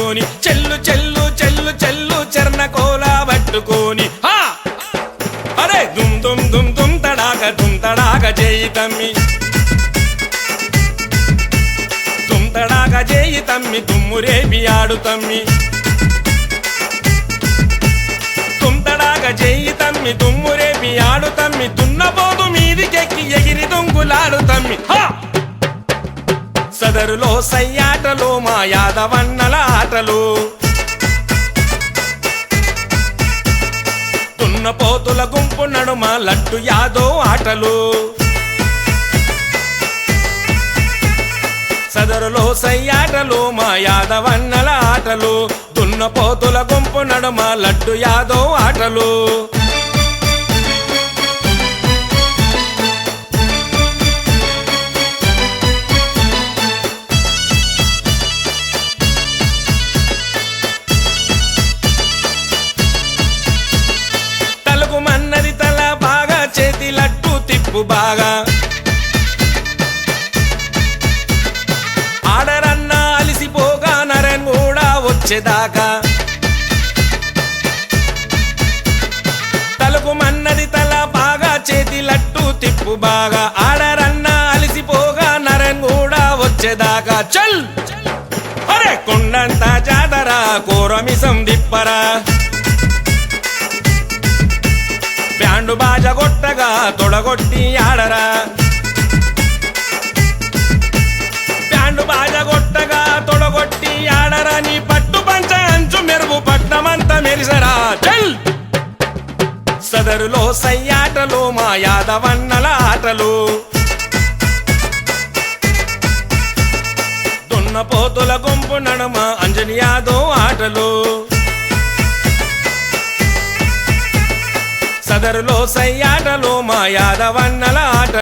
పట్టుకొని చెల్లు చెల్లు చెల్లు చెల్లు చర్ణకోల పట్టుకొని అరే దుమ్ దుమ్ దుమ్ దుమ్ తడాక చేయి తమ్మి దుమ్ తడాక చేయి తమ్మి దుమ్మురేపి ఆడు తమ్మి దుమ్ తడాక చేయి తమ్మి దుమ్మురేపి ఆడు తమ్మి దున్నపోతు మీదికెక్కి ఎగిరి దుంగులాడు తమ్మి సదరులో సయ్యాటలు మా యాదవన్నల ఆటలు దున్నపోతుల గుంపు నడుమ లడ్డు యాదో ఆటలు సదరులో సయ్యాటలు మా యాదవన్నల ఆటలు దున్నపోతుల గుంపు నడుమ లడ్డు యాదో ఆటలు తలుగుమన్నది తల బాగా చేతి లడ్డు తిప్పు బాగా ఆడరన్నా అలిసిపోగా నరన్ కూడా వచ్చేదాకా తలుగుమన్నది తల బాగా చేతి లడ్డు తిప్పు బాగా ఆడరన్నా అలిసిపోగా నరన్ కూడా వచ్చేదాకా చల్ అరే కొండంత జాతర కోరమిసం దిప్పరా బ్యాండు బాజ కొట్టగా తొడగొట్టి ఆడరా బ్యాండు బాజ కొట్టగా తొడగొట్టి ఆడరా నీ పట్టు పంచ అంచు మెరుగు పట్నమంత మెరిసరా చల్ సదరులో సయ్యాటలు మా యాదవన్నల ఆటలు దున్నపోతుల గుంపు నడుమ అంజని యాదో ఆటలు సదరులో సయ్యాటలు మా యాదవన్నల ఆటలు